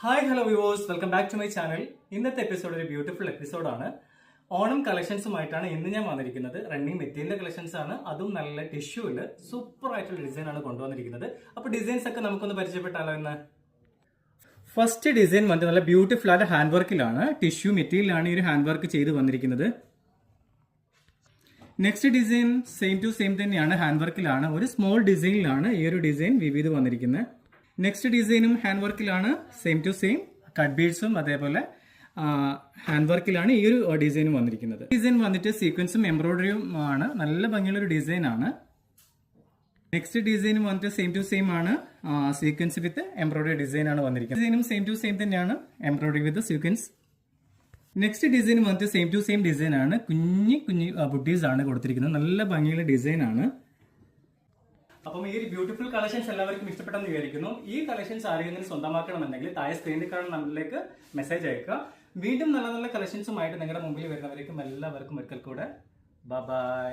Hi hello viewers, welcome back to my channel. ഇന്നത്തെ episode ഒരു beautiful എപ്പിസോഡാണ്. ഓണം കളക്ഷൻസുമായിട്ടാണ് ഇന്ന് ഞാൻ വന്നിരിക്കുന്നത്. റണ്ണിങ് മെറ്റീരിയൽ കളക്ഷൻസ് ആണ്, അതും നല്ല ടിഷ്യൂല് സൂപ്പർ ആയിട്ടുള്ള ഡിസൈൻ ആണ് കൊണ്ടുവന്നിരിക്കുന്നത്. അപ്പൊ ഡിസൈൻസ് ഒക്കെ നമുക്കൊന്ന് പരിചയപ്പെട്ടാലോ ഇന്ന്. ഫസ്റ്റ് ഡിസൈൻ വന്നിട്ട് നല്ല ബ്യൂട്ടിഫുൾ ആയ ഹാൻഡ് വർക്കിലാണ്, ടിഷ്യൂ മെറ്റീരിയലാണ് ഈ ഒരു ഹാൻഡ് വർക്ക് ചെയ്ത് വന്നിരിക്കുന്നത്. Next design same to same തന്നെയാണ്, ഹാൻഡ് വർക്കിലാണ്, ഒരു സ്മോൾ ഡിസൈനിലാണ് ഈ ഒരു ഡിസൈൻ വിവിധ വന്നിരിക്കുന്നത്. നെക്സ്റ്റ് ഡിസൈനും ഹാൻഡ് വർക്കിലാണ്, സെയിം ടു സെയിം കട്ട് ബീഡ്സും അതേപോലെ ഹാൻഡ് വർക്കിലാണ് ഈ ഒരു ഡിസൈനും വന്നിരിക്കുന്നത്. ഡിസൈൻ വന്നിട്ട് സീക്വൻസും എംബ്രോയിഡറിയും ആണ്, നല്ല ഭംഗിയുള്ള ഒരു ഡിസൈൻ ആണ്. നെക്സ്റ്റ് ഡിസൈനും വന്നിട്ട് സെയിം ടു സെയിം ആണ്, സീക്വൻസ് വിത്ത് എംബ്രോയിഡറി ഡിസൈൻ ആണ് വന്നിരിക്കുന്നത്. ഡിസൈനും സെയിം ടു സെയിം തന്നെയാണ്, എംബ്രോയിഡറി വിത്ത് സീക്വൻസ്. നെക്സ്റ്റ് ഡിസൈൻ വന്നിട്ട് സെയിം ടു സെയിം ഡിസൈൻ ആണ്, കുഞ്ഞി കുഞ്ഞി ബുട്ടീസ് ആണ് കൊടുത്തിരിക്കുന്നത്, നല്ല ഭംഗിയുള്ള ഡിസൈൻ ആണ്. അപ്പം ഈ ഒരു ബ്യൂട്ടിഫുൾ കളക്ഷൻസ് എല്ലാവർക്കും ഇഷ്ടപ്പെട്ടെന്ന് വിചാരിക്കുന്നു. ഈ കളക്ഷൻസ് ആരെങ്കിലും സ്വന്തമാക്കണമെന്നുണ്ടെങ്കിൽ താഴെ സ്ക്രീനിൽ കാണുന്ന നമ്പറിലേക്ക് മെസ്സേജ് അയക്കുക. വീണ്ടും നല്ല നല്ല കളക്ഷൻസുമായിട്ട് നിങ്ങളുടെ മുമ്പിൽ വരുന്നവർക്കും എല്ലാവർക്കും ഒരിക്കൽ കൂടെ ബൈ.